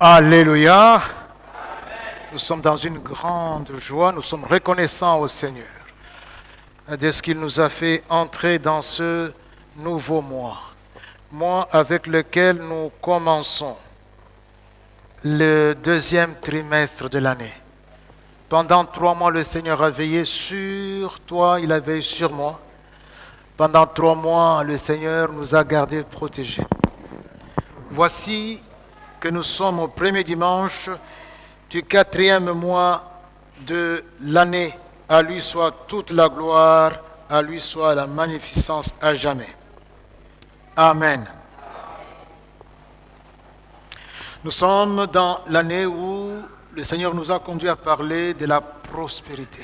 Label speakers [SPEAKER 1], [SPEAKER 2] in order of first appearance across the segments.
[SPEAKER 1] Alléluia. Nous sommes dans une grande joie, nous sommes reconnaissants au Seigneur de ce qu'il nous a fait entrer dans ce nouveau mois avec lequel nous commençons le deuxième trimestre de l'année. Pendant 3 mois, le Seigneur a veillé sur toi, il a veillé sur moi. Pendant 3 mois, le Seigneur nous a gardés protégés. Voici que nous sommes au premier dimanche du 4e mois de l'année. À lui soit toute la gloire, à lui soit la magnificence à jamais. Amen. Nous sommes dans l'année où le Seigneur nous a conduits à parler de la prospérité.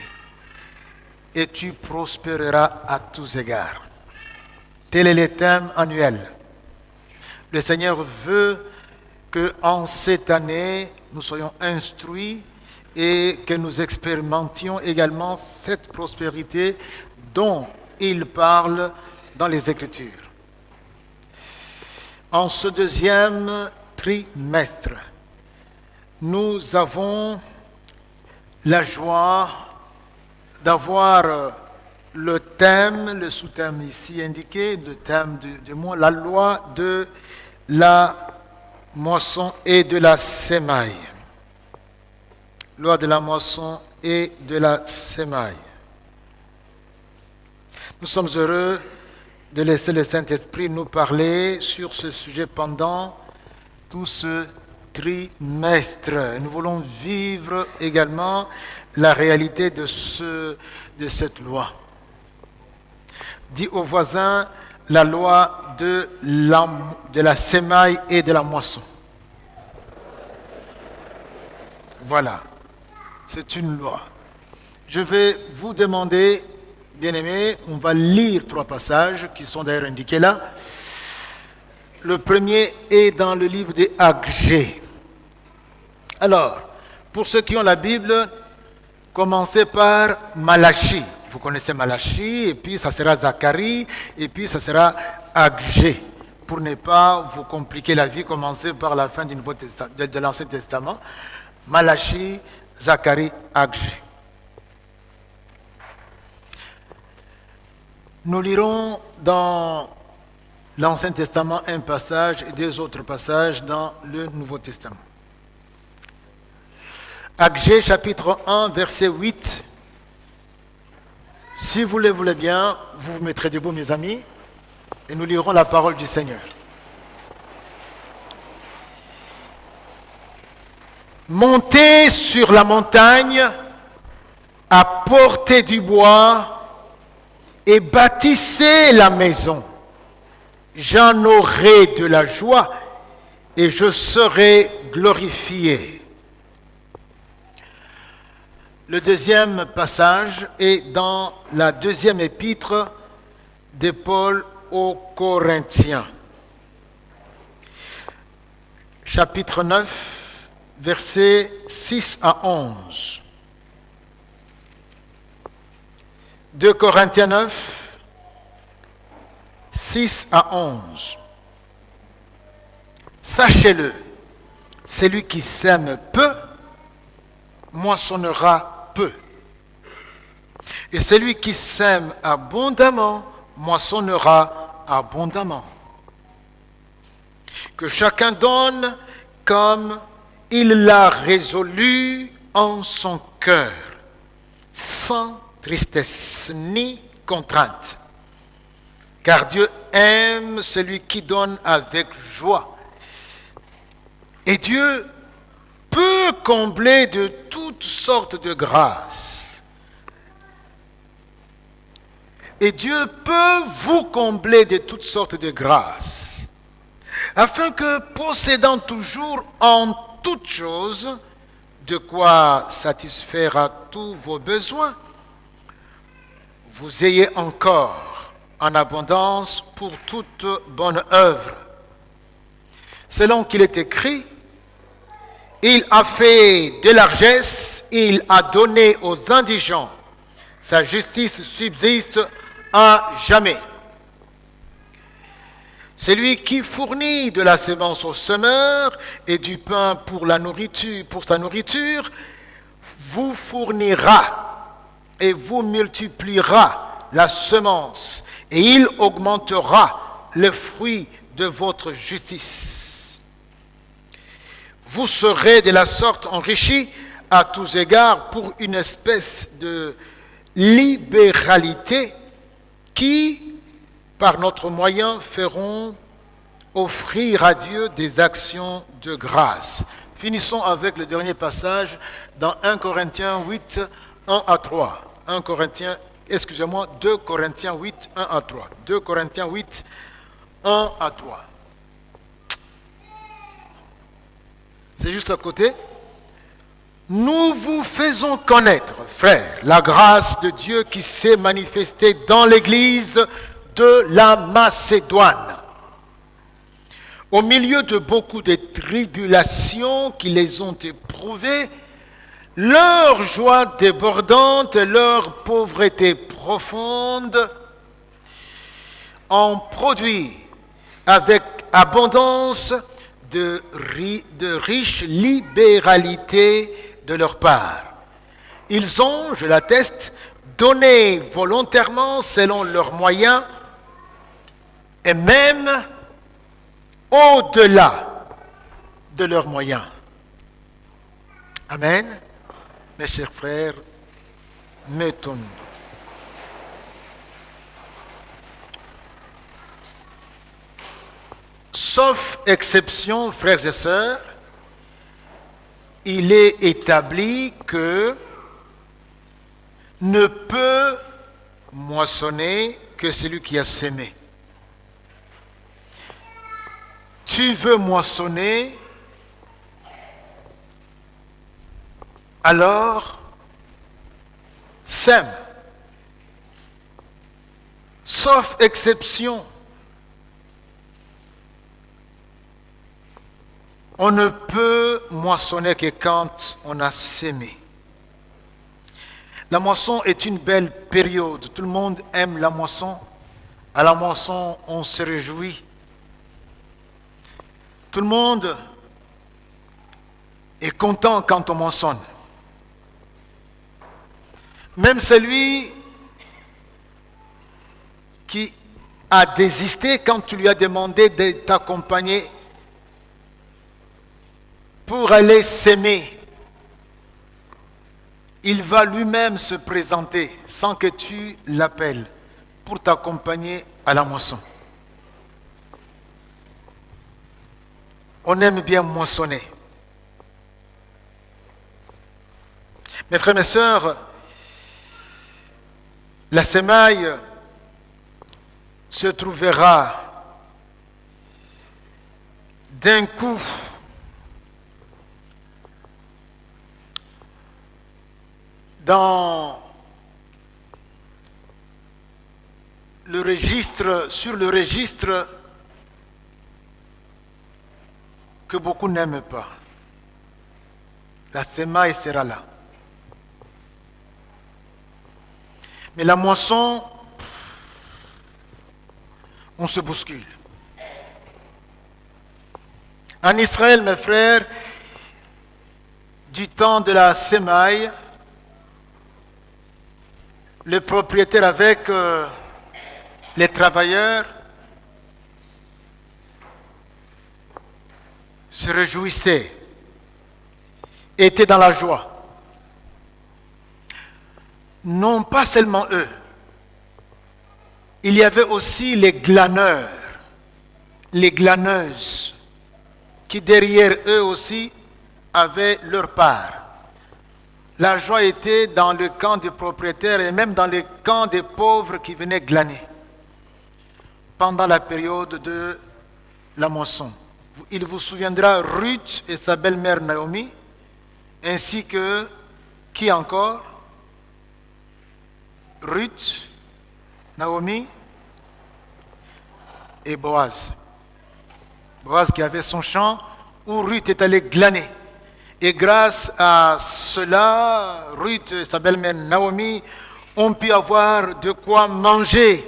[SPEAKER 1] Et tu prospéreras à tous égards. Tel est le thème annuel. Le Seigneur veut qu'en cette année, nous soyons instruits et que nous expérimentions également cette prospérité dont il parle dans les Écritures. En ce deuxième trimestre, nous avons la joie d'avoir le thème, le sous-thème ici indiqué, le thème du mois, la loi de la moisson et de la semaille. Loi de la moisson et de la semaille. Nous sommes heureux de laisser le Saint-Esprit nous parler sur ce sujet pendant tout ce trimestre. Nous voulons vivre également la réalité de cette loi. Dis au voisin la loi de la semaille et de la moisson. Voilà, c'est une loi. Je vais vous demander, bien-aimés, on va lire 3 passages qui sont d'ailleurs indiqués là. Le premier est dans le livre des Agé. Alors, pour ceux qui ont la Bible, commencez par Malachie. Vous connaissez Malachie, et puis ça sera Zacharie, et puis ça sera Agé. Pour ne pas vous compliquer la vie, commencez par la fin de l'Ancien Testament. Malachie, Zacharie, Agé. Nous lirons dans l'Ancien Testament un passage et 2 autres passages dans le Nouveau Testament. Agé, chapitre 1, verset 8. Si vous le voulez bien, vous vous mettrez debout, mes amis, et nous lirons la parole du Seigneur. Montez sur la montagne, apportez du bois et bâtissez la maison. J'en aurai de la joie et je serai glorifié. Le deuxième passage est dans la 2e épître de Paul aux Corinthiens. Chapitre 9, versets 6 à 11. 2 Corinthiens 9, 6 à 11. Sachez-le, celui qui sème peu, moissonnera peu. Et celui qui sème abondamment, moissonnera abondamment. Que chacun donne comme il l'a résolu en son cœur, sans tristesse ni contrainte. Car Dieu aime celui qui donne avec joie. Et Dieu peut combler de toutes sortes de grâces. Et Dieu peut vous combler de toutes sortes de grâces, afin que, possédant toujours en toutes choses de quoi satisfaire à tous vos besoins, vous ayez encore en abondance pour toute bonne œuvre. Selon qu'il est écrit, il a fait des largesses, il a donné aux indigents. Sa justice subsiste à jamais. C'est lui qui fournit de la sémence au semeur et du pain pour sa nourriture, vous fournira et vous multipliera la semence et il augmentera le fruit de votre justice. Vous serez de la sorte enrichis à tous égards pour une espèce de libéralité qui, par notre moyen, feront offrir à Dieu des actions de grâce. Finissons avec le dernier passage dans 1 Corinthiens 8, 1 à 3. 2 Corinthiens 8, 1 à 3. 2 Corinthiens 8, 1 à 3. C'est juste à côté. Nous vous faisons connaître, frères, la grâce de Dieu qui s'est manifestée dans l'Église de la Macédoine. Au milieu de beaucoup de tribulations qui les ont éprouvées, leur joie débordante et leur pauvreté profonde ont produit avec abondance de riches libéralités de leur part. Ils ont, je l'atteste, donné volontairement selon leurs moyens et même au-delà de leurs moyens. Amen. Mes chers frères, mettons-nous. Sauf exception, frères et sœurs, il est établi que ne peut moissonner que celui qui a sémé. Tu veux moissonner, alors sème. Sauf exception, on ne peut moissonner que quand on a sémé. La moisson est une belle période. Tout le monde aime la moisson. À la moisson, on se réjouit. Tout le monde est content quand on moissonne. Même celui qui a désisté quand tu lui as demandé de t'accompagner pour aller s'aimer, il va lui-même se présenter sans que tu l'appelles pour t'accompagner à la moisson. On aime bien moissonner. Mes frères et sœurs, la semaille se trouvera d'un coup sur le registre que beaucoup n'aiment pas. La semaille sera là. Mais la moisson, on se bouscule. En Israël, mes frères, du temps de la semaille, le propriétaire avec les travailleurs se réjouissaient, étaient dans la joie. Non pas seulement eux, il y avait aussi les glaneurs, les glaneuses, qui derrière eux aussi avaient leur part. La joie était dans le camp des propriétaires et même dans le camp des pauvres qui venaient glaner pendant la période de la moisson. Il vous souviendra Ruth et sa belle-mère Naomi, ainsi que, qui encore? Ruth, Naomi et Boaz. Boaz qui avait son champ où Ruth est allée glaner. Et grâce à cela, Ruth et sa belle-mère Naomi ont pu avoir de quoi manger.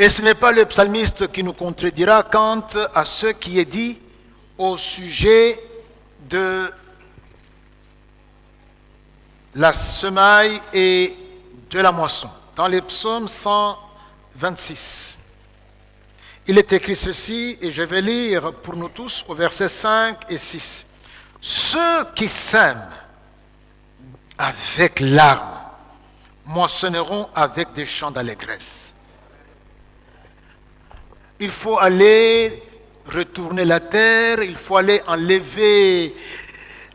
[SPEAKER 1] Et ce n'est pas le psalmiste qui nous contredira quant à ce qui est dit au sujet de la semaille et de la moisson. Dans les psaumes 126, il est écrit ceci, et je vais lire pour nous tous au verset 5 et 6. Ceux qui sèment avec larmes moissonneront avec des chants d'allégresse. Il faut aller retourner la terre, il faut aller enlever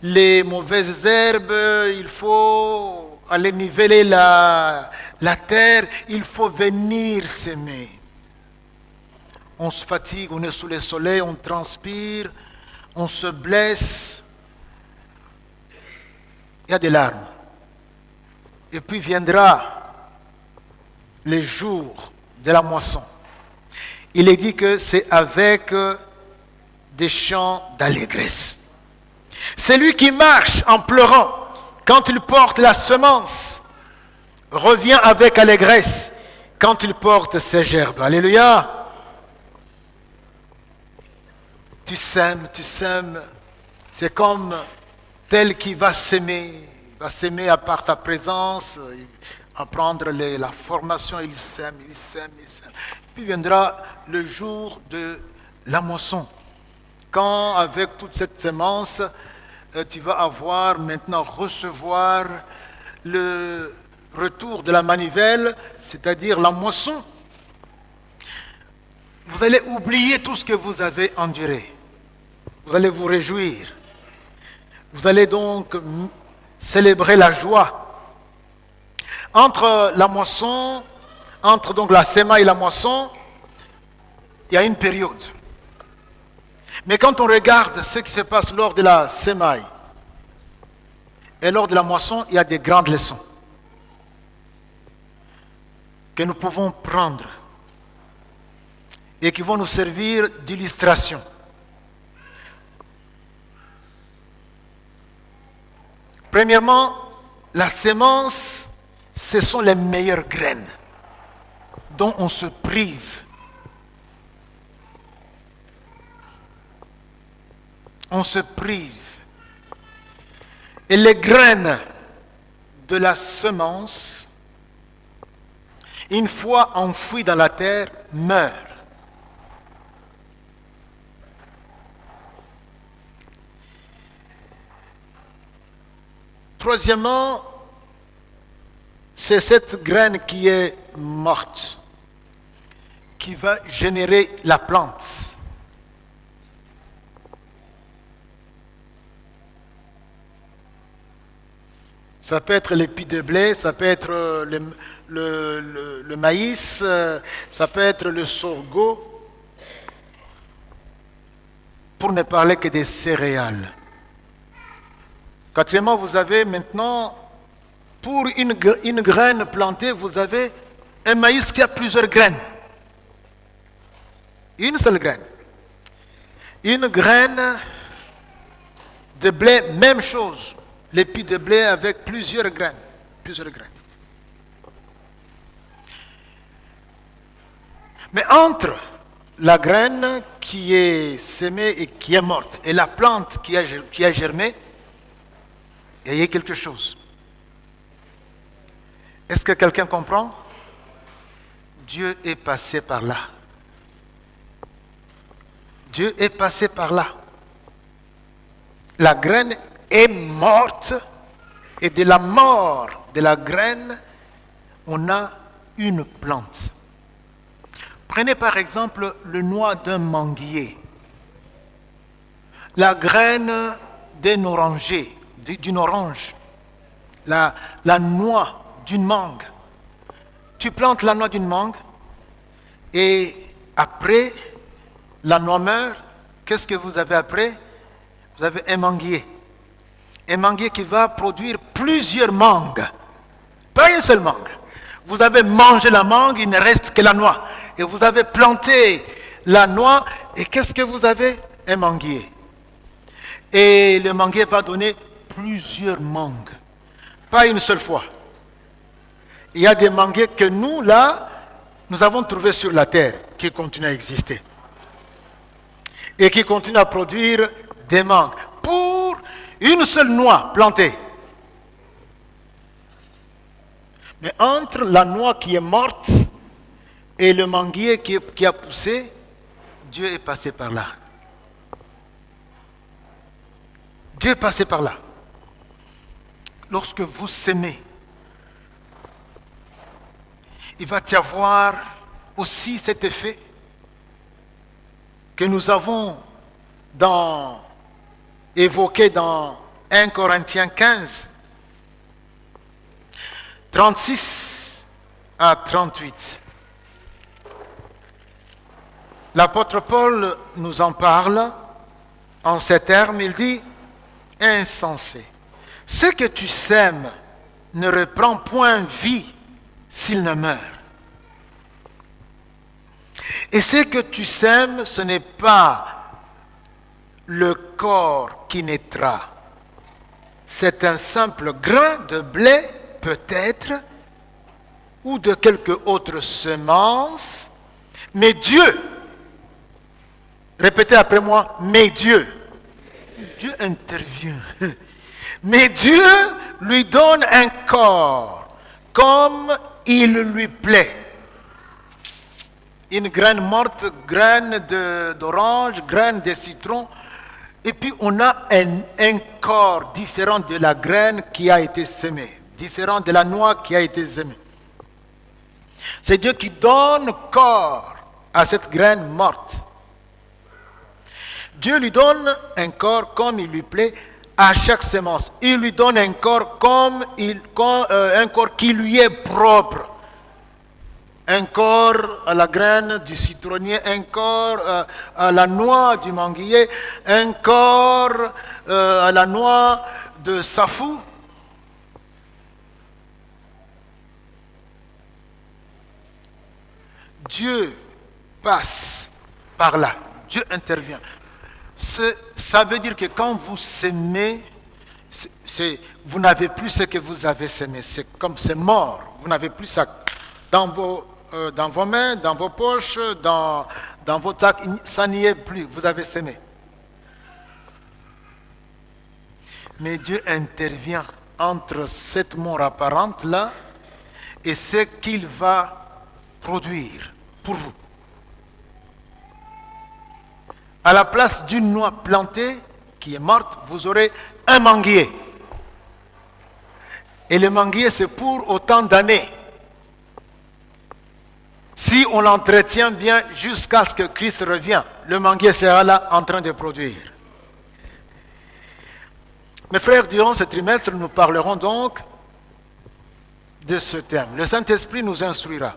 [SPEAKER 1] les mauvaises herbes, il faut aller niveler la terre, il faut venir s'aimer. On se fatigue, on est sous le soleil, on transpire, on se blesse. Il y a des larmes. Et puis viendra le jour de la moisson. Il est dit que c'est avec des chants d'allégresse. Celui qui marche en pleurant quand il porte la semence revient avec allégresse quand il porte ses gerbes. Alléluia. Tu sèmes, c'est comme tel qui va s'aimer. Il va s'aimer à part sa présence, apprendre la formation, il sème. Puis viendra le jour de la moisson. Quand avec toute cette semence, tu vas avoir maintenant recevoir le retour de la manivelle, c'est-à-dire la moisson. Vous allez oublier tout ce que vous avez enduré. Vous allez vous réjouir. Vous allez donc célébrer la joie. Entre la moisson, entre donc la semaille et la moisson, il y a une période. Mais quand on regarde ce qui se passe lors de la semaille et lors de la moisson, il y a des grandes leçons que nous pouvons prendre et qui vont nous servir d'illustration. Premièrement, la sémence, ce sont les meilleures graines dont on se prive. On se prive. Et les graines de la semence, une fois enfouies dans la terre, meurent. Troisièmement, c'est cette graine qui est morte qui va générer la plante. Ça peut être l'épi de blé, ça peut être le maïs, ça peut être le sorgho, pour ne parler que des céréales. Quatrièmement, vous avez maintenant, pour une graine plantée, vous avez un maïs qui a plusieurs graines. Une seule graine. Une graine de blé, même chose. L'épi de blé avec plusieurs graines. Mais entre la graine qui est sémée et qui est morte et la plante qui a germé, il y a quelque chose. Est-ce que quelqu'un comprend? Dieu est passé par là. Dieu est passé par là. La graine est morte et de la mort de la graine, on a une plante. Prenez par exemple le noix d'un manguier, la graine d'un oranger, d'une orange, la noix d'une mangue. Tu plantes la noix d'une mangue et après, la noix meurt. Qu'est-ce que vous avez après? Vous avez un manguier. Un manguier qui va produire plusieurs mangues. Pas une seule mangue. Vous avez mangé la mangue, il ne reste que la noix. Et vous avez planté la noix et qu'est-ce que vous avez? Un manguier. Et le manguier va donner plusieurs mangues. Pas une seule fois. Il y a des manguiers que nous, là, nous avons trouvé sur la terre qui continue à exister et qui continue à produire des mangues pour une seule noix plantée. Mais entre la noix qui est morte et le manguier qui a poussé, Dieu est passé par là. Dieu est passé par là. Lorsque vous s'aimez, il va y avoir aussi cet effet que nous avons évoqué dans 1 Corinthiens 15, 36 à 38. L'apôtre Paul nous en parle en ces termes. Il dit: insensé, ce que tu sèmes ne reprend point vie s'il ne meurt. Et ce que tu sèmes, ce n'est pas le corps qui naîtra. C'est un simple grain de blé, peut-être, ou de quelque autre semence, mais Dieu, répétez après moi, mais Dieu intervient. Mais Dieu lui donne un corps comme il lui plaît. Une graine morte, graine d'orange, graine de citron. Et puis on a un corps différent de la graine qui a été semée, différent de la noix qui a été semée. C'est Dieu qui donne corps à cette graine morte. Dieu lui donne un corps comme il lui plaît à chaque semence. Il lui donne un corps un corps qui lui est propre. Un corps à la graine du citronnier, un corps à la noix du manguier, un corps à la noix de safou. Dieu passe par là. Dieu intervient. Ça veut dire que quand vous s'aimez, vous n'avez plus ce que vous avez semé. C'est mort. Vous n'avez plus ça dans vos mains, dans vos poches, dans vos sacs. Ça n'y est plus. Vous avez semé. Mais Dieu intervient entre cette mort apparente là et ce qu'il va produire pour vous. À la place d'une noix plantée qui est morte, vous aurez un manguier. Et le manguier, c'est pour autant d'années. Si on l'entretient bien jusqu'à ce que Christ revienne, le manguier sera là en train de produire. Mes frères, durant ce trimestre, nous parlerons donc de ce thème. Le Saint-Esprit nous instruira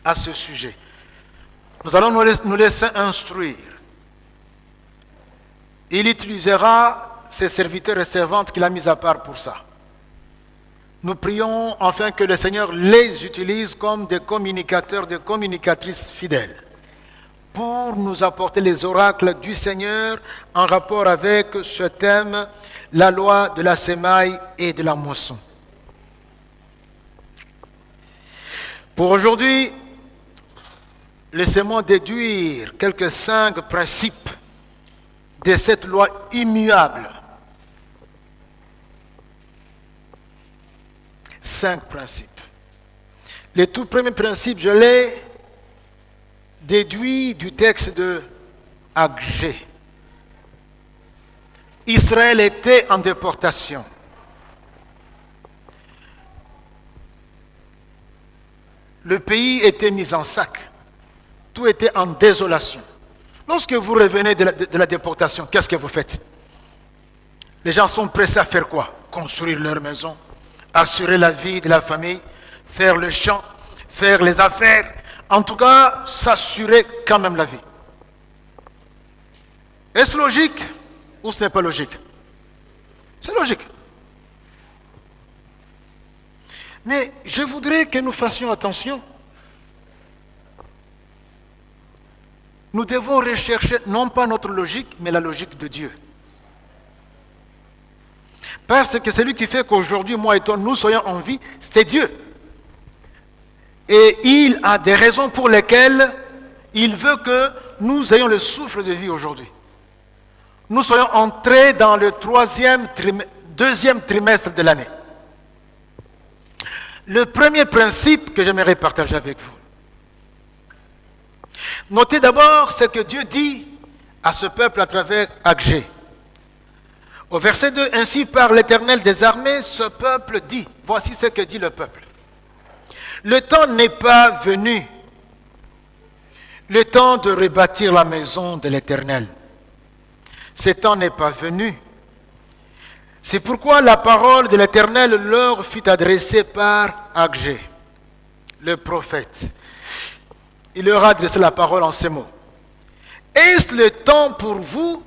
[SPEAKER 1] à ce sujet. Nous allons nous laisser instruire. Il utilisera ses serviteurs et servantes qu'il a mis à part pour ça. Nous prions enfin que le Seigneur les utilise comme des communicateurs, des communicatrices fidèles pour nous apporter les oracles du Seigneur en rapport avec ce thème, la loi de la semaille et de la moisson. Pour aujourd'hui, laissez-moi déduire quelques 5 principes de cette loi immuable. 5 principes. Le tout premier principe, je l'ai déduit du texte de Agé. Israël était en déportation. Le pays était mis en sac. Tout était en désolation. Lorsque vous revenez de la déportation, qu'est-ce que vous faites? Les gens sont pressés à faire quoi? Construire leur maison, assurer la vie de la famille, faire le champ, faire les affaires. En tout cas, s'assurer quand même la vie. Est-ce logique ou ce n'est pas logique? C'est logique. Mais je voudrais que nous fassions attention. Nous devons rechercher non pas notre logique, mais la logique de Dieu. Parce que celui qui fait qu'aujourd'hui, moi et toi, nous soyons en vie, c'est Dieu. Et il a des raisons pour lesquelles il veut que nous ayons le souffle de vie aujourd'hui. Nous soyons entrés dans le deuxième trimestre de l'année. Le premier principe que j'aimerais partager avec vous. Notez d'abord ce que Dieu dit à ce peuple à travers Agé. Au verset 2, ainsi par l'Éternel des armées, ce peuple dit, voici ce que dit le peuple. Le temps n'est pas venu, le temps de rebâtir la maison de l'Éternel. Ce temps n'est pas venu. C'est pourquoi la parole de l'Éternel leur fut adressée par Agé, le prophète. Il leur a adressé la parole en ces mots. Est-ce le temps pour vous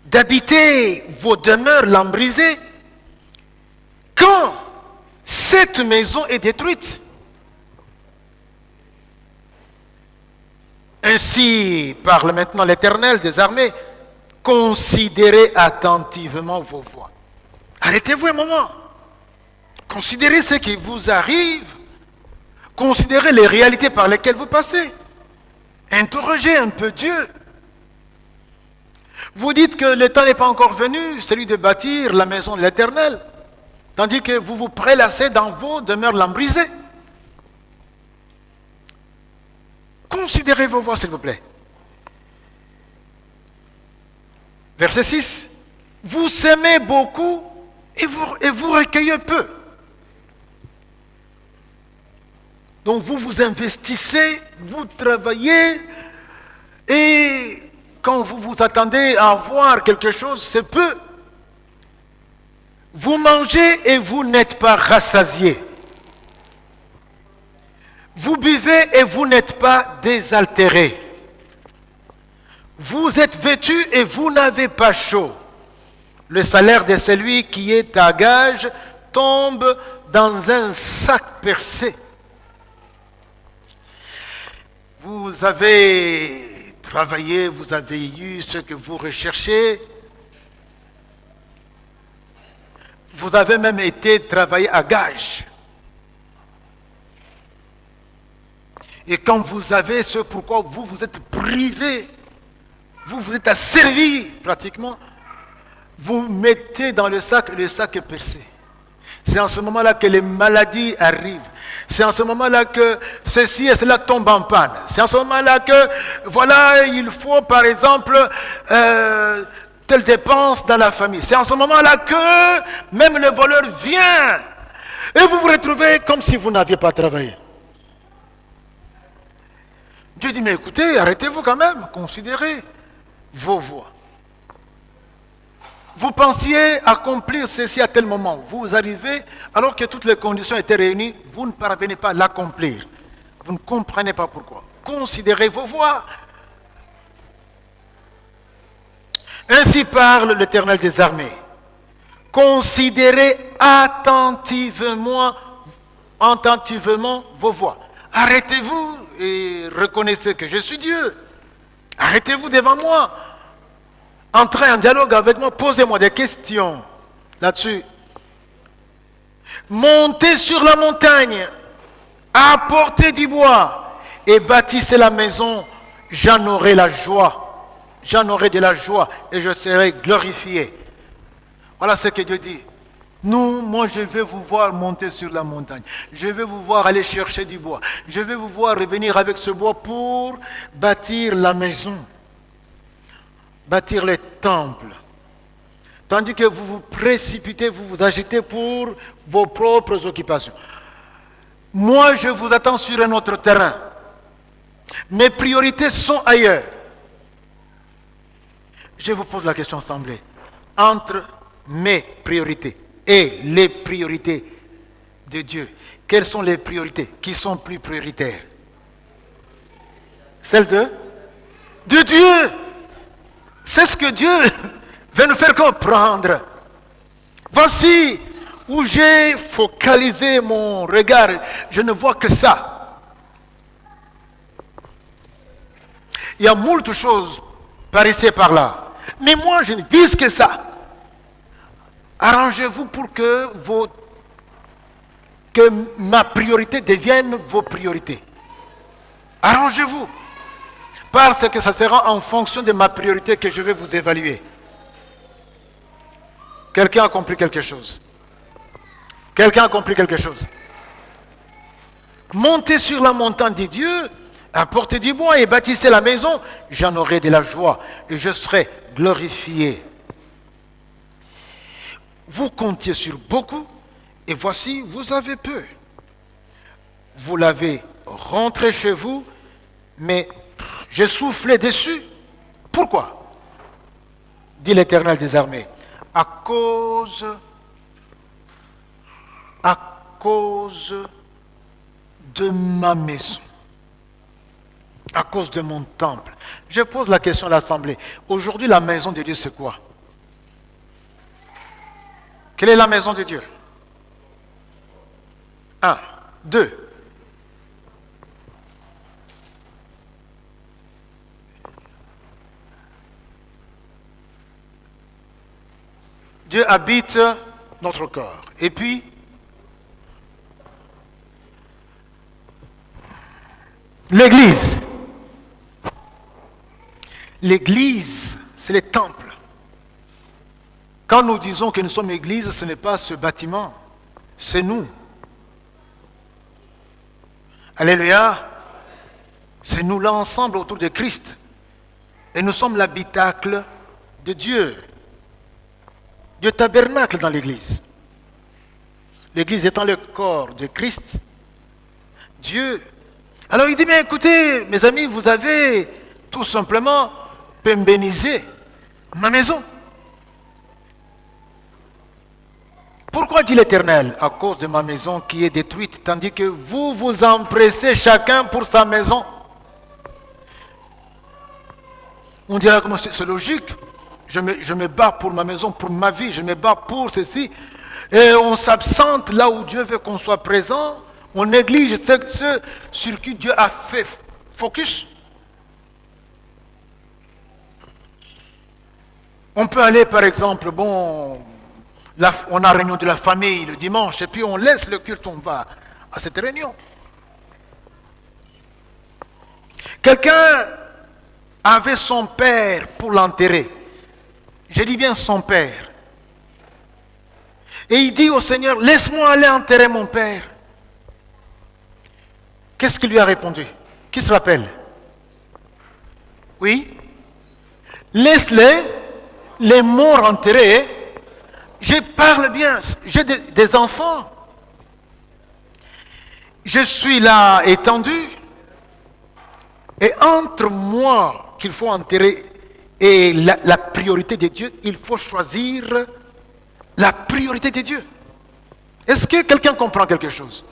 [SPEAKER 1] d'habiter vos demeures lambrisées quand cette maison est détruite? Ainsi parle maintenant l'Éternel des armées. Considérez attentivement vos voies. Arrêtez-vous un moment. Considérez ce qui vous arrive. Considérez les réalités par lesquelles vous passez. Interrogez un peu Dieu. Vous dites que le temps n'est pas encore venu, celui de bâtir la maison de l'Éternel, tandis que vous vous prélassez dans vos demeures lambrisées. Considérez vos voies, s'il vous plaît. Verset 6. Vous semez beaucoup et vous recueillez peu. Donc vous vous investissez, vous travaillez, et quand vous vous attendez à avoir quelque chose, c'est peu. Vous mangez et vous n'êtes pas rassasiés. Vous buvez et vous n'êtes pas désaltérés. Vous êtes vêtus et vous n'avez pas chaud. Le salaire de celui qui est à gage tombe dans un sac percé. Vous avez travaillé, vous avez eu ce que vous recherchez. Vous avez même été travailler à gage. Et quand vous avez ce pourquoi vous vous êtes privé, vous vous êtes asservi pratiquement, vous mettez dans le sac est percé. C'est en ce moment-là que les maladies arrivent. C'est en ce moment-là que ceci et cela tombent en panne. C'est en ce moment-là que, voilà, il faut par exemple telle dépense dans la famille. C'est en ce moment-là que même le voleur vient et vous vous retrouvez comme si vous n'aviez pas travaillé. Dieu dit, mais écoutez, arrêtez-vous quand même, considérez vos voies. Vous pensiez accomplir ceci à tel moment. Vous arrivez, alors que toutes les conditions étaient réunies, vous ne parvenez pas à l'accomplir. Vous ne comprenez pas pourquoi. Considérez vos voies. Ainsi parle l'Éternel des armées. Considérez attentivement vos voies. Arrêtez-vous et reconnaissez que je suis Dieu. Arrêtez-vous devant moi. Entrez en dialogue avec moi, posez-moi des questions là-dessus. Montez sur la montagne, apportez du bois et bâtissez la maison. J'en aurai la joie. J'en aurai de la joie et je serai glorifié. Voilà ce que Dieu dit. Moi je vais vous voir monter sur la montagne. Je vais vous voir aller chercher du bois. Je vais vous voir revenir avec ce bois pour bâtir la maison. Bâtir les temples. Tandis que vous vous précipitez, vous vous agitez pour vos propres occupations. Moi, je vous attends sur un autre terrain. Mes priorités sont ailleurs. Je vous pose la question, assemblée. Entre mes priorités et les priorités de Dieu, quelles sont les priorités qui sont plus prioritaires? Celles de Dieu. C'est ce que Dieu veut nous faire comprendre. Voici où j'ai focalisé mon regard. Je ne vois que ça. Il y a moult choses par ici et par là. Mais moi, je ne vise que ça. Arrangez-vous pour que que ma priorité devienne vos priorités. Arrangez-vous. Parce que ça sera en fonction de ma priorité que je vais vous évaluer. Quelqu'un a compris quelque chose? Quelqu'un a compris quelque chose? Montez sur la montagne de Dieu, apportez du bois et bâtissez la maison, j'en aurai de la joie et je serai glorifié. Vous comptiez sur beaucoup et voici, vous avez peu. Vous l'avez rentré chez vous, mais j'ai soufflé dessus. Pourquoi? Dit l'Éternel des armées. À cause de ma maison, à cause de mon temple. Je pose la question à l'Assemblée. Aujourd'hui, la maison de Dieu, c'est quoi? Quelle est la maison de Dieu? 1, 2. Dieu habite notre corps. Et puis, l'Église. L'Église, c'est le temple. Quand nous disons que nous sommes Église, ce n'est pas ce bâtiment, c'est nous. Alléluia. C'est nous l'ensemble autour de Christ. Et nous sommes l'habitacle de Dieu. Dieu tabernacle dans l'Église. L'Église étant le corps de Christ, Dieu. Alors il dit, mais écoutez, mes amis, vous avez tout simplement pembénisé ma maison. Pourquoi dit l'Éternel? À cause de ma maison qui est détruite, tandis que vous vous empressez chacun pour sa maison. On dirait que c'est logique. Je me bats pour ma maison, pour ma vie, je me bats pour ceci. Et on s'absente là où Dieu veut qu'on soit présent. On néglige ce sur qui Dieu a fait focus. On peut aller par exemple, on a réunion de la famille le dimanche et puis on laisse le culte, on va à cette réunion. Quelqu'un avait son père pour l'enterrer. Je dis bien son père. Et il dit au Seigneur, laisse-moi aller enterrer mon père. Qu'est-ce qu'il lui a répondu? Qui se rappelle? Oui? Les morts enterrés. Je parle bien, j'ai des enfants. Je suis là étendu. Et entre moi, qu'il faut enterrer, et la priorité de Dieu, il faut choisir la priorité de Dieu. Est-ce que quelqu'un comprend quelque chose?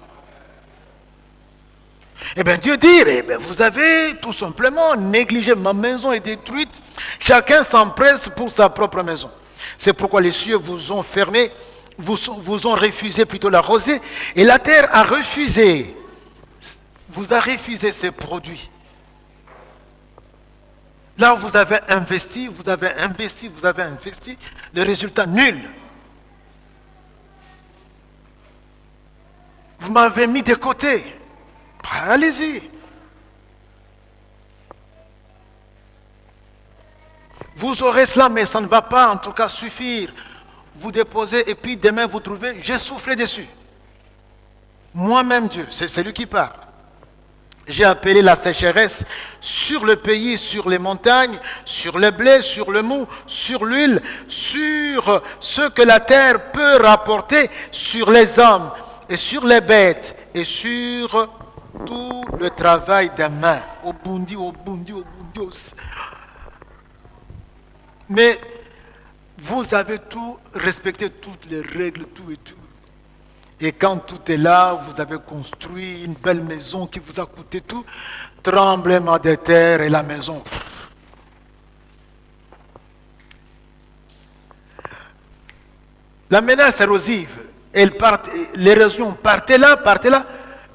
[SPEAKER 1] Eh bien Dieu dit, vous avez tout simplement négligé, ma maison est détruite, chacun s'empresse pour sa propre maison. C'est pourquoi les cieux vous ont fermé, vous ont refusé plutôt la rosée, et la terre a refusé, vous a refusé ses produits. Là où vous avez investi, le résultat nul. Vous m'avez mis de côté. Allez-y. Vous aurez cela, mais ça ne va pas en tout cas suffire. Vous déposez et puis demain vous trouvez, j'ai soufflé dessus. Moi-même Dieu, c'est lui qui parle. J'ai appelé la sécheresse sur le pays, sur les montagnes, sur le blé, sur le mou, sur l'huile, sur ce que la terre peut rapporter, sur les hommes et sur les bêtes et sur tout le travail des mains. Au bundi. Mais vous avez tout respecté, toutes les règles, tout et tout. Et quand tout est là, vous avez construit une belle maison qui vous a coûté tout, tremblement de terre et la maison. La menace érosive, l'érosion partait là,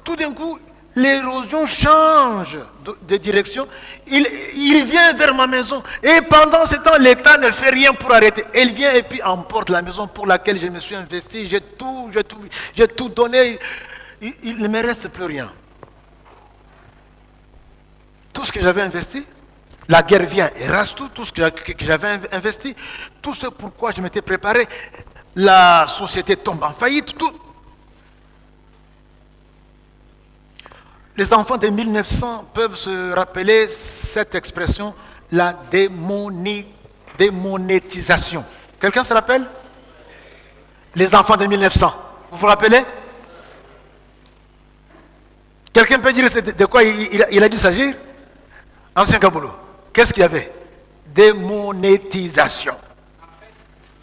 [SPEAKER 1] tout d'un coup, l'érosion change de direction, il vient vers ma maison. Et pendant ce temps, l'État ne fait rien pour arrêter. Il vient et puis emporte la maison pour laquelle je me suis investi. J'ai tout donné. il ne me reste plus rien. Tout ce que j'avais investi, la guerre vient et rase tout ce que j'avais investi, tout ce pourquoi je m'étais préparé, la société tombe en faillite, tout. Les enfants de 1900 peuvent se rappeler cette expression, la démonétisation. Quelqu'un se rappelle? Les enfants de 1900, vous vous rappelez? Quelqu'un peut dire de quoi il a dû s'agir? Ancien Kaboulou. Qu'est-ce qu'il y avait? Démonétisation.
[SPEAKER 2] En fait,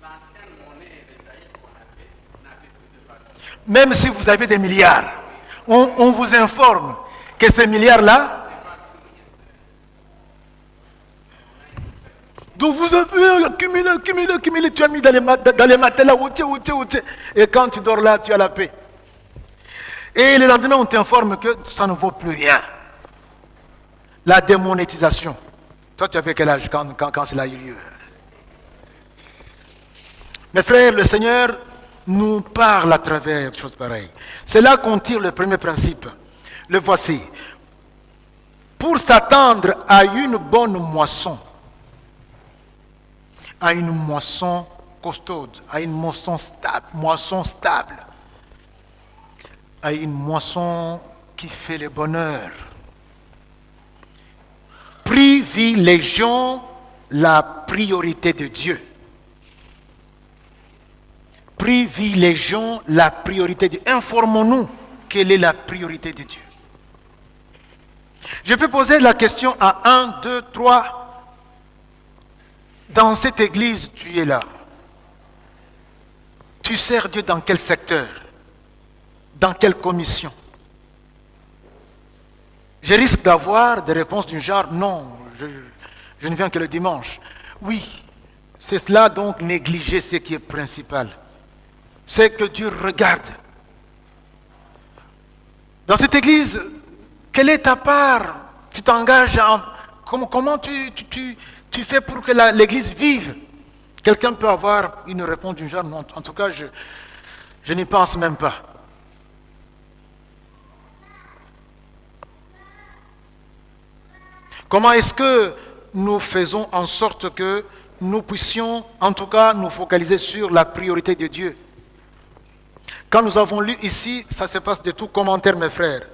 [SPEAKER 2] l'ancienne monnaie des Zaïre qu'on avait n'avait plus de valeur.
[SPEAKER 1] Même si vous avez des milliards, on vous informe que ces milliards-là, donc vous avez accumulé, tu as mis dans les matelas, et quand tu dors là, tu as la paix. Et le lendemain, on t'informe que ça ne vaut plus rien. La démonétisation. Toi, tu avais quel âge quand cela a eu lieu? Mes frères, le Seigneur nous parle à travers des choses pareilles. C'est là qu'on tire le premier principe. Le voici. Pour s'attendre à une bonne moisson, à une moisson costaude, à une moisson stable, à une moisson qui fait le bonheur. Privilégions la priorité de Dieu. Privilégions la priorité de Dieu. Informons-nous quelle est la priorité de Dieu. Je peux poser la question à 1, 2, 3. Dans cette église, tu es là. Tu sers Dieu dans quel secteur? Dans quelle commission? Je risque d'avoir des réponses du genre, non, je ne viens que le dimanche. Oui, c'est cela donc négliger ce qui est principal. C'est que Dieu regarde. Dans cette église, quelle est ta part? Tu t'engages comment tu fais pour que l'église vive? Quelqu'un peut avoir une réponse du genre, non, en tout cas, je n'y pense même pas. Comment est-ce que nous faisons en sorte que nous puissions, en tout cas, nous focaliser sur la priorité de Dieu? Quand nous avons lu ici, ça se passe de tout commentaire, mes frères.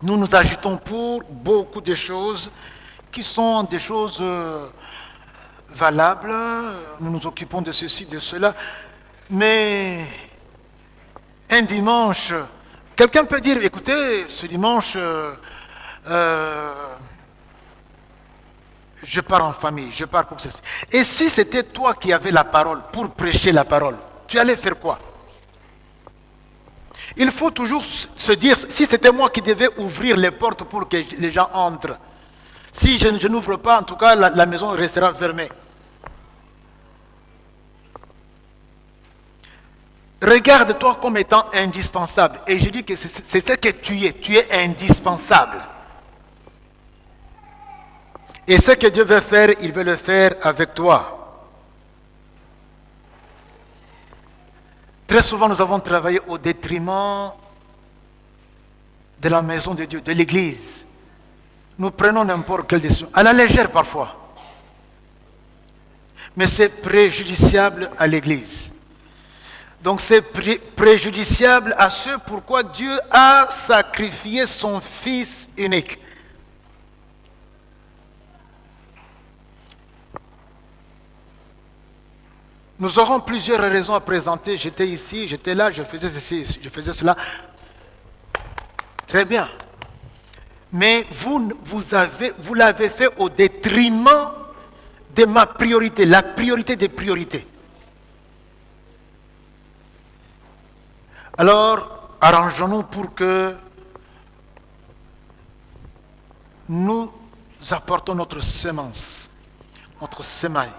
[SPEAKER 1] Nous nous agitons pour beaucoup de choses qui sont des choses valables. Nous nous occupons de ceci, de cela. Mais un dimanche, quelqu'un peut dire, écoutez, ce dimanche, je pars en famille, je pars pour ceci. Et si c'était toi qui avais la parole pour prêcher la parole, tu allais faire quoi? Il faut toujours se dire, si c'était moi qui devais ouvrir les portes pour que les gens entrent, si je n'ouvre pas, en tout cas, la maison restera fermée. Regarde-toi comme étant indispensable. Et je dis que c'est ce que tu es indispensable. Et ce que Dieu veut faire, il veut le faire avec toi. Très souvent, nous avons travaillé au détriment de la maison de Dieu, de l'église. Nous prenons n'importe quelle décision, à la légère parfois. Mais c'est préjudiciable à l'église. Donc c'est préjudiciable à ce pourquoi Dieu a sacrifié son Fils unique. Nous aurons plusieurs raisons à présenter. J'étais ici, j'étais là, je faisais ceci, je faisais cela. Très bien. Mais vous l'avez fait au détriment de ma priorité, la priorité des priorités. Alors, arrangeons-nous pour que nous apportons notre semence, notre semaille,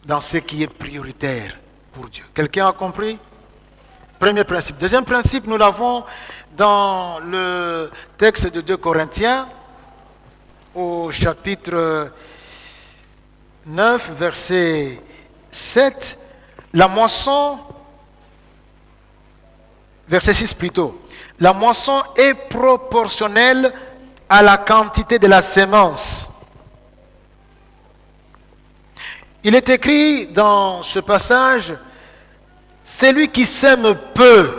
[SPEAKER 1] dans ce qui est prioritaire pour Dieu. Quelqu'un a compris? Premier principe. Deuxième principe, nous l'avons dans le texte de 2 Corinthiens, au chapitre 9, verset 7. La moisson Verset 6 plutôt. La moisson est proportionnelle à la quantité de la semence. Il est écrit dans ce passage, celui qui sème peu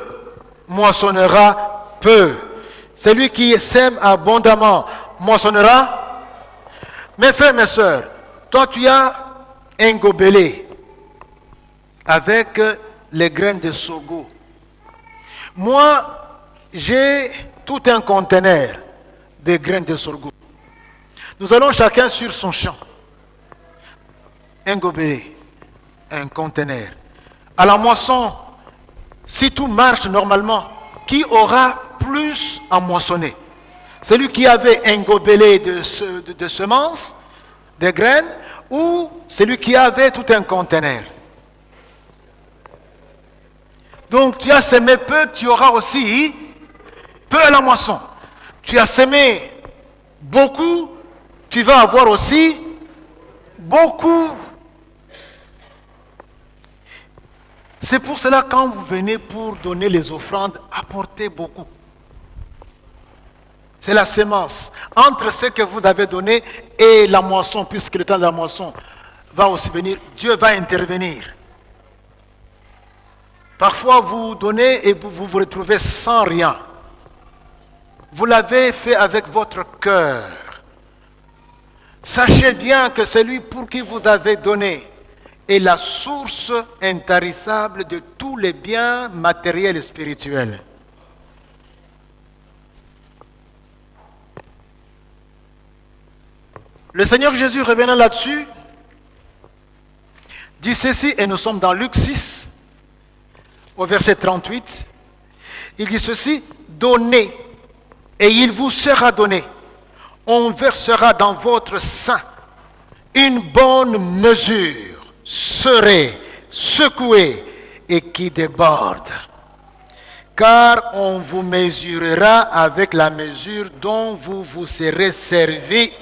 [SPEAKER 1] moissonnera peu. Celui qui sème abondamment moissonnera. Mes frères, mes sœurs, toi tu as un gobelet avec les graines de sorgho. Moi, j'ai tout un conteneur de graines de sorgho. Nous allons chacun sur son champ. Un gobelet, un conteneur. À la moisson, si tout marche normalement, qui aura plus à moissonner? Celui qui avait un gobelet de semences, de graines, ou celui qui avait tout un conteneur? Donc tu as semé peu, tu auras aussi peu à la moisson. Tu as semé beaucoup, tu vas avoir aussi beaucoup. C'est pour cela quand vous venez pour donner les offrandes, apportez beaucoup. C'est la semence. Entre ce que vous avez donné et la moisson, puisque le temps de la moisson va aussi venir, Dieu va intervenir. Parfois vous donnez et vous vous retrouvez sans rien. Vous l'avez fait avec votre cœur. Sachez bien que celui pour qui vous avez donné est la source intarissable de tous les biens matériels et spirituels. Le Seigneur Jésus, revenant là-dessus, dit ceci, et nous sommes dans Luc 6, au verset 38. Il dit ceci, donnez, et il vous sera donné. On versera dans votre sein une bonne mesure, serrée, secouée et qui déborde. Car on vous mesurera avec la mesure dont vous vous serez servi.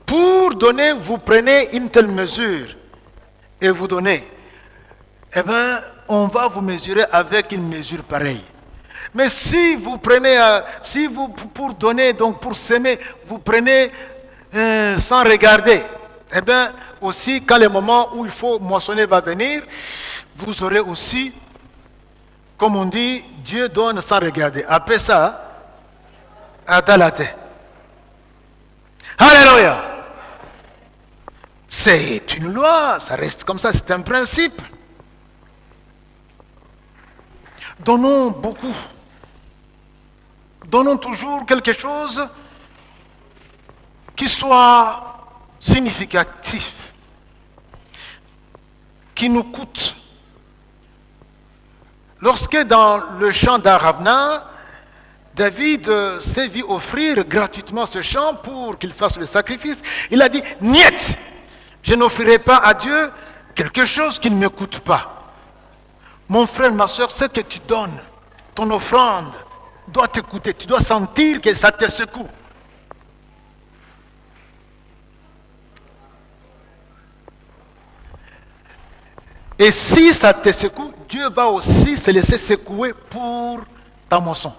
[SPEAKER 1] Pour donner, vous prenez une telle mesure et vous donnez. Eh bien, on va vous mesurer avec une mesure pareille. Mais si vous prenez, pour donner, donc pour s'aimer, vous prenez sans regarder, eh bien, aussi, quand le moment où il faut moissonner va venir, vous aurez aussi, comme on dit, Dieu donne sans regarder. Après ça, adalate. Alléluia. C'est une loi, ça reste comme ça, c'est un principe. Donnons beaucoup. Donnons toujours quelque chose qui soit significatif, qui nous coûte. Lorsque dans le champ d'Aravna, David s'est vu offrir gratuitement ce champ pour qu'il fasse le sacrifice, il a dit, niet, je n'offrirai pas à Dieu quelque chose qui ne me coûte pas. Mon frère, ma soeur, ce que tu donnes, ton offrande, doit te coûter. Tu dois sentir que ça te secoue. Et si ça te secoue, Dieu va aussi se laisser secouer pour ta moisson.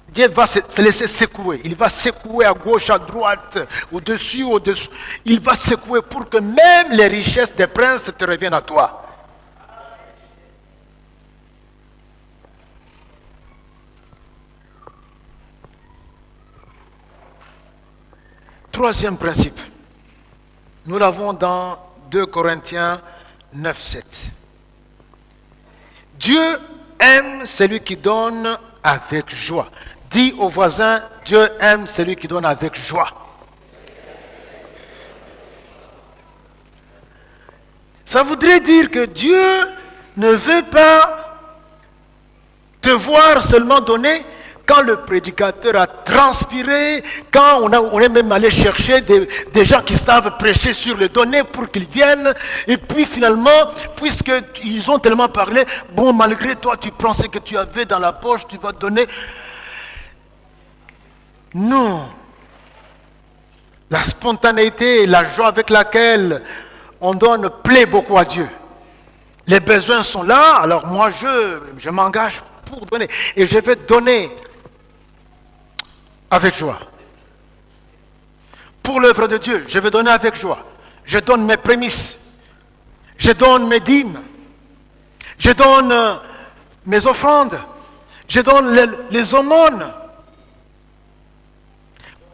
[SPEAKER 1] Dieu va se laisser secouer. Il va secouer à gauche, à droite, au-dessus, au-dessous. Il va secouer pour que même les richesses des princes te reviennent à toi. Troisième principe, nous l'avons dans 2 Corinthiens 9, 7. Dieu aime celui qui donne avec joie. Dis au voisin, Dieu aime celui qui donne avec joie. Ça voudrait dire que Dieu ne veut pas te voir seulement donner quand le prédicateur a transpiré, quand on est même allé chercher des gens qui savent prêcher sur le donner pour qu'ils viennent, et puis finalement, puisqu'ils ont tellement parlé, bon, malgré toi, tu prends ce que tu avais dans la poche, tu vas donner. Non. La spontanéité et la joie avec laquelle on donne plaît beaucoup à Dieu. Les besoins sont là, alors moi je m'engage pour donner. Et je vais donner avec joie. Pour l'œuvre de Dieu, je vais donner avec joie. Je donne mes prémices. Je donne mes dîmes. Je donne mes offrandes. Je donne les aumônes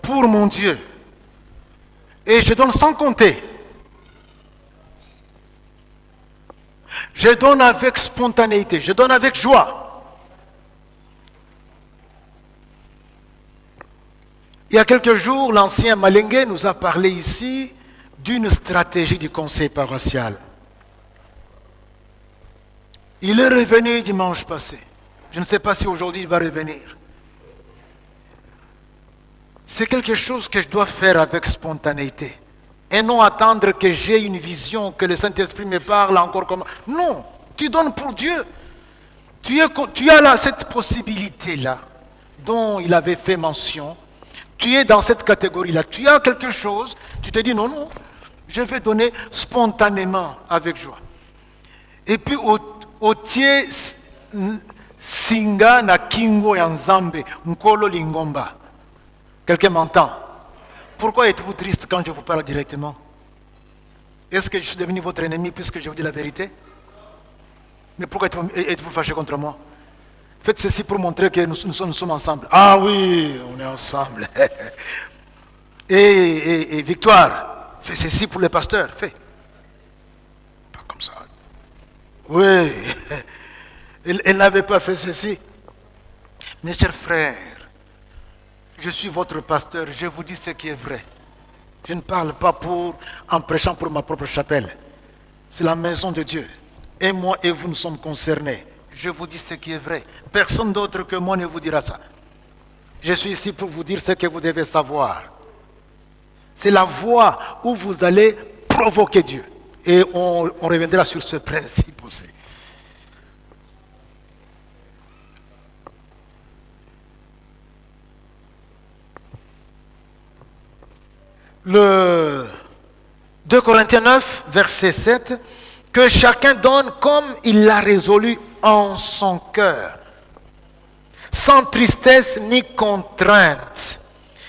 [SPEAKER 1] pour mon Dieu. Et je donne sans compter. Je donne avec spontanéité. Je donne avec joie. Il y a quelques jours, l'ancien Malengue nous a parlé ici d'une stratégie du conseil paroissial. Il est revenu dimanche passé. Je ne sais pas si aujourd'hui il va revenir. C'est quelque chose que je dois faire avec spontanéité. Et non attendre que j'ai une vision, que le Saint-Esprit me parle encore comme... Non, tu donnes pour Dieu. Tu as là cette possibilité-là dont il avait fait mention. Tu es dans cette catégorie-là. Tu as quelque chose, tu te dis non, je vais donner spontanément avec joie. Et puis, otie singa na kingo ya nzambe, nkolo lingomba. Quelqu'un m'entend? Pourquoi êtes-vous triste quand je vous parle directement? Est-ce que je suis devenu votre ennemi puisque je vous dis la vérité? Mais pourquoi êtes-vous fâché contre moi? Faites ceci pour montrer que nous sommes ensemble. Ah oui, on est ensemble. Et Victoire, fais ceci pour les pasteurs. Fais. Pas comme ça. Oui, elle n'avait pas fait ceci. Mes chers frères, je suis votre pasteur, je vous dis ce qui est vrai. Je ne parle pas en prêchant pour ma propre chapelle. C'est la maison de Dieu. Et moi et vous, nous sommes concernés. Je vous dis ce qui est vrai. Personne d'autre que moi ne vous dira ça. Je suis ici pour vous dire ce que vous devez savoir. C'est la voie où vous allez provoquer Dieu. Et on reviendra sur ce principe aussi. Le 2 Corinthiens 9, verset 7, que chacun donne comme il l'a résolu en son cœur, sans tristesse ni contrainte,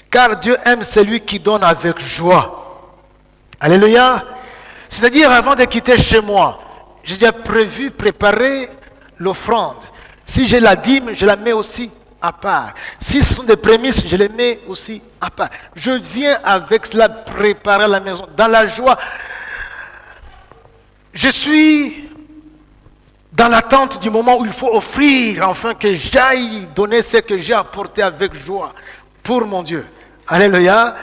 [SPEAKER 1] car Dieu aime celui qui donne avec joie. Alléluia. C'est-à-dire, avant de quitter chez moi, j'ai déjà préparer l'offrande. Si j'ai la dîme, je la mets aussi à part. Si ce sont des prémices, je les mets aussi à part. Je viens avec cela préparer la maison, dans la joie. Je suis dans l'attente du moment où il faut offrir, enfin que j'aille donner ce que j'ai apporté avec joie pour mon Dieu. Alléluia.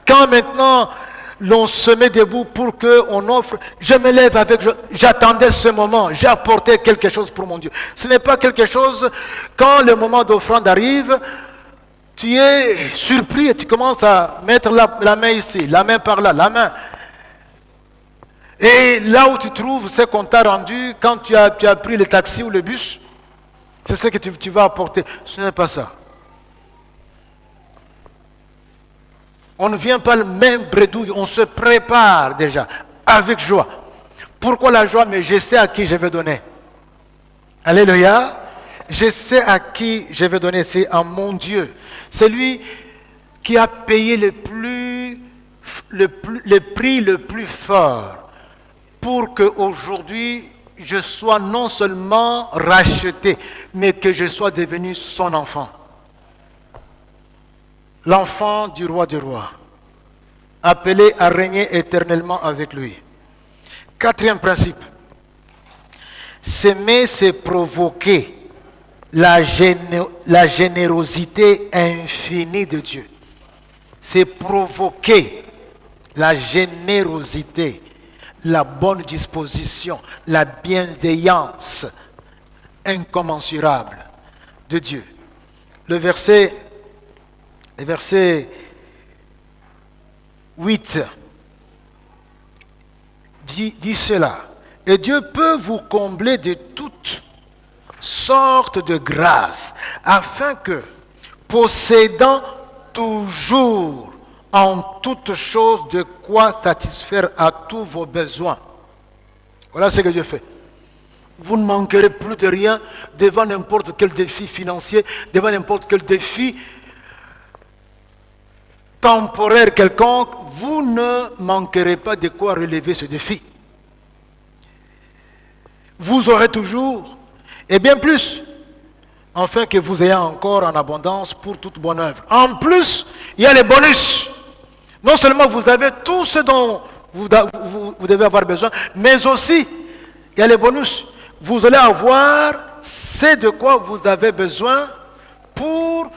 [SPEAKER 1] Quand maintenant l'on se met debout pour qu'on offre, je me lève avec joie. J'attendais ce moment, j'ai apporté quelque chose pour mon Dieu. Ce n'est pas quelque chose, quand le moment d'offrande arrive, tu es surpris et tu commences à mettre la main ici, la main par là, la main. Et là où tu trouves ce qu'on t'a rendu, quand tu as pris le taxi ou le bus, c'est ce que tu vas apporter. Ce n'est pas ça. On ne vient pas le même bredouille, on se prépare déjà, avec joie. Pourquoi la joie? Mais je sais à qui je vais donner. Alléluia. Je sais à qui je vais donner, c'est à mon Dieu. C'est lui qui a payé le prix le plus fort pour qu'aujourd'hui je sois non seulement racheté, mais que je sois devenu son enfant. L'enfant du roi des rois, appelé à régner éternellement avec lui. Quatrième principe, s'aimer, c'est provoquer la générosité infinie de Dieu. C'est provoquer la générosité, la bonne disposition, la bienveillance incommensurable de Dieu. Le verset 8 dit cela. Et Dieu peut vous combler de toutes sortes de grâces, afin que, possédant toujours en toute chose de quoi satisfaire à tous vos besoins. Voilà ce que Dieu fait. Vous ne manquerez plus de rien devant n'importe quel défi financier, devant n'importe quel défi temporaire quelconque. Vous ne manquerez pas de quoi relever ce défi. Vous aurez toujours, et bien plus, afin que vous ayez encore en abondance pour toute bonne œuvre. En plus, il y a les bonus. Non seulement vous avez tout ce dont vous devez avoir besoin, mais aussi, il y a les bonus. Vous allez avoir ce de quoi vous avez besoin pour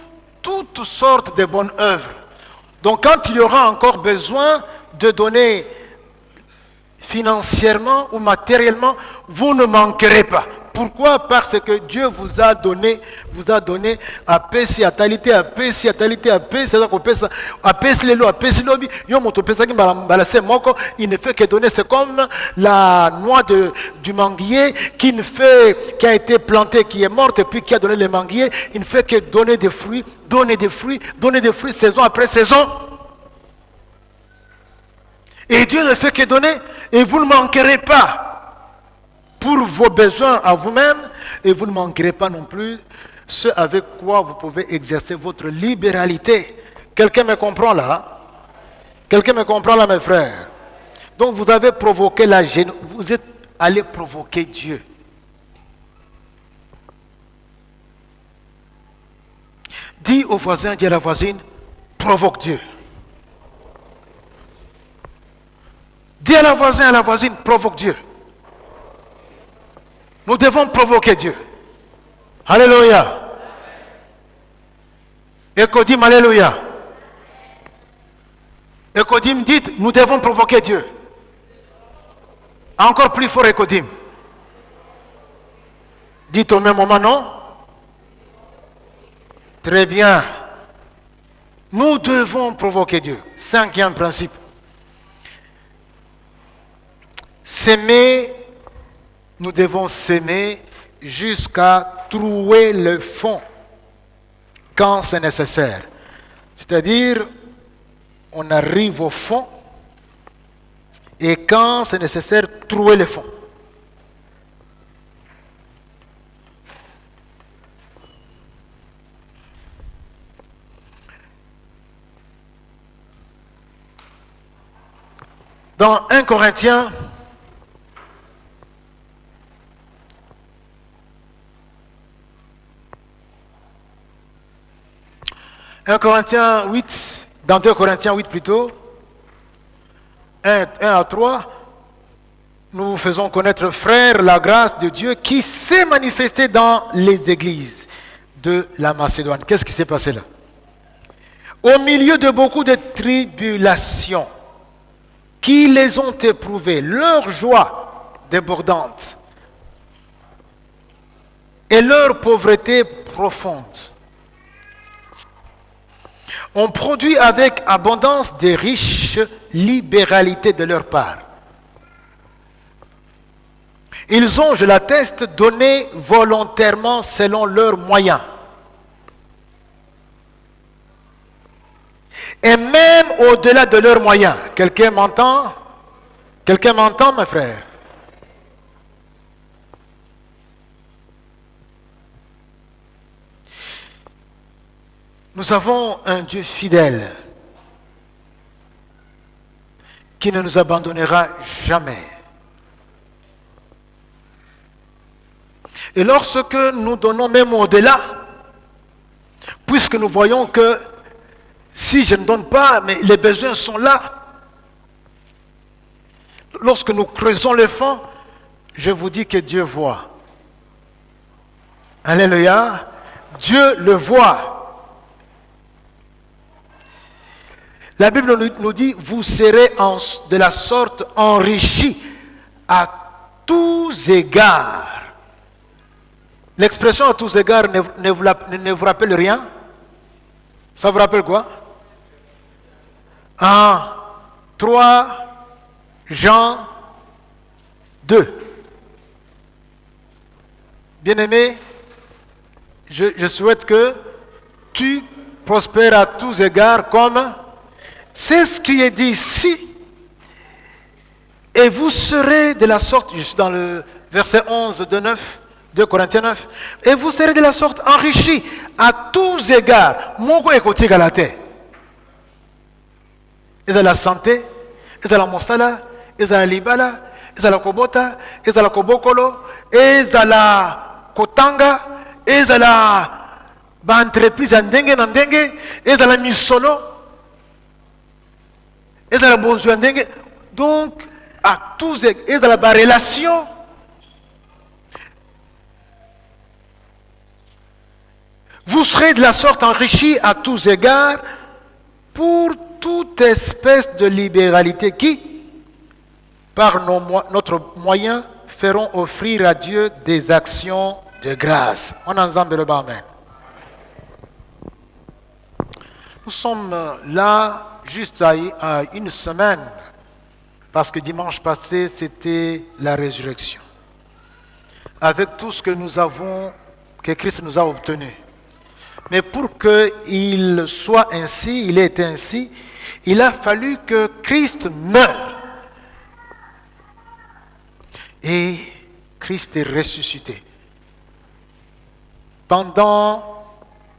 [SPEAKER 1] toutes sortes de bonnes œuvres. Donc quand il y aura encore besoin de donner financièrement ou matériellement, vous ne manquerez pas. Pourquoi? Parce que Dieu vous a donné à pesi à talité, à pesi à talité, à pesi à pesi lelo, à pesi lobi. Yo moto pesa ki balase moko, il ne fait que donner. C'est comme la noix du manguier qui a été plantée, qui est morte et puis qui a donné les manguiers. Il ne fait que donner des fruits, donner des fruits, donner des fruits, saison après saison. Et Dieu ne fait que donner, et vous ne manquerez pas pour vos besoins à vous-même, et vous ne manquerez pas non plus ce avec quoi vous pouvez exercer votre libéralité. Quelqu'un me comprend là? Quelqu'un me comprend là, mes frères? Donc vous avez provoqué vous êtes allé provoquer Dieu. Dis au voisin, dis à la voisine, provoque Dieu. Dis à la voisine, provoque Dieu. Nous devons provoquer Dieu. Alléluia. Écodim, alléluia. Écodim, dites, nous devons provoquer Dieu. Encore plus fort, Écodim. Dites au même moment, non? Très bien. Nous devons provoquer Dieu. 5e principe. S'aimer. Nous devons s'aimer jusqu'à trouer le fond quand c'est nécessaire. C'est-à-dire, on arrive au fond et quand c'est nécessaire, trouver le fond. Dans 1 Corinthiens, 1 Corinthiens 8, dans 2 Corinthiens 8 plutôt, 1 à 3, nous vous faisons connaître, frères, la grâce de Dieu qui s'est manifestée dans les églises de la Macédoine. Qu'est-ce qui s'est passé là? Au milieu de beaucoup de tribulations qui les ont éprouvées, leur joie débordante et leur pauvreté profonde ont produit avec abondance des riches libéralités de leur part. Ils ont, je l'atteste, donné volontairement selon leurs moyens. Et même au-delà de leurs moyens. Quelqu'un m'entend? Quelqu'un m'entend, mes frères? Nous avons un Dieu fidèle qui ne nous abandonnera jamais. Et lorsque nous donnons même au-delà, puisque nous voyons que si je ne donne pas, mais les besoins sont là, lorsque nous creusons le fond, je vous dis que Dieu voit. Alléluia. Dieu le voit. La Bible nous dit, vous serez de la sorte enrichis à tous égards. L'expression à tous égards ne vous rappelle rien? Ça vous rappelle quoi? 3 Jean 2. Bien-aimé, je souhaite que tu prospères à tous égards comme C'est ce qui est dit ici. Et vous serez de la sorte, je suis dans le verset 11 de 9, 2 Corinthiens 9, et vous serez de la sorte enrichis à tous égards. Mongo ekoti galate. Ezala santé, ezala mosala, ezala libala, ezala kobota, ezala kobokolo, ezala kotanga, ezala ba entreprise ya ndenge na ndenge, ezala misolo, ezala bozwa ya ndenge. Donc à tous ezala ba relation. Vous serez de la sorte enrichis à tous égards pour toute espèce de libéralité qui, par notre moyen, feront offrir à Dieu des actions de grâce. On ensemble le amen. Nous sommes là juste à une semaine, parce que dimanche passé, c'était la résurrection. Avec tout ce que nous avons, que Christ nous a obtenu. Mais pour qu'il soit ainsi, il est ainsi, il a fallu que Christ meure. Et Christ est ressuscité. Pendant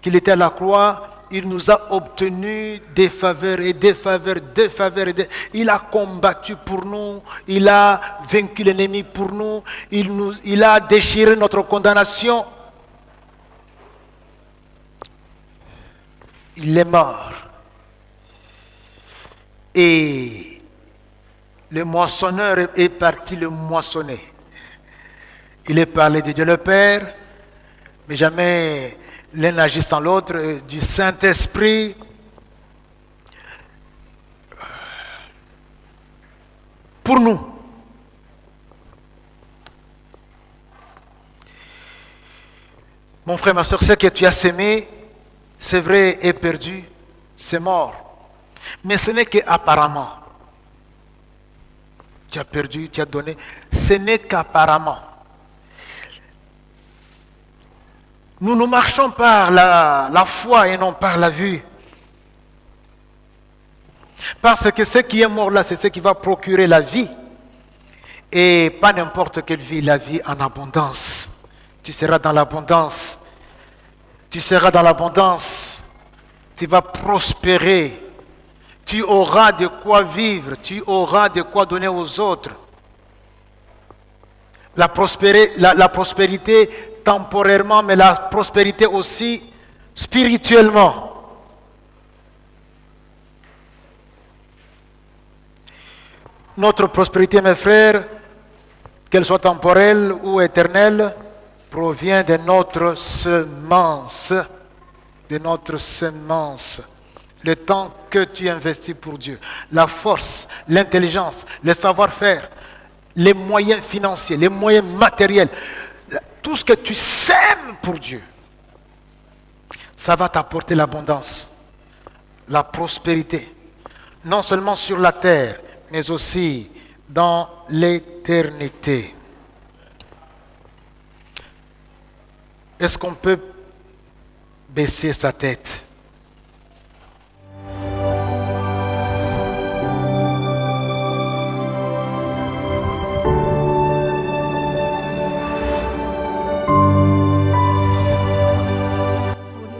[SPEAKER 1] qu'il était à la croix, il nous a obtenu des faveurs et des faveurs, des faveurs. Il a combattu pour nous, il a vaincu l'ennemi pour nous, il a déchiré notre condamnation. Il est mort. Et le moissonneur est parti le moissonner. Il est parlé de Dieu le Père, mais jamais l'un n'agit sans l'autre, du Saint-Esprit. Pour nous. Mon frère, ma soeur, ce que tu as sémé, c'est vrai, est perdu, c'est mort. Mais ce n'est qu'apparemment. Tu as perdu, tu as donné. Ce n'est qu'apparemment. Nous marchons par la foi et non par la vue. Parce que ce qui est mort là, c'est ce qui va procurer la vie. Et pas n'importe quelle vie, la vie en abondance. Tu seras dans l'abondance. Tu seras dans l'abondance. Tu vas prospérer. Tu auras de quoi vivre. Tu auras de quoi donner aux autres. La prospérité temporairement, mais la prospérité aussi spirituellement. Notre prospérité, mes frères, qu'elle soit temporelle ou éternelle, provient de notre semence. De notre semence. Le temps que tu investis pour Dieu, la force, l'intelligence, le savoir-faire, les moyens financiers, les moyens matériels, tout ce que tu sèmes pour Dieu, ça va t'apporter l'abondance, la prospérité, non seulement sur la terre, mais aussi dans l'éternité. Est-ce qu'on peut baisser sa tête?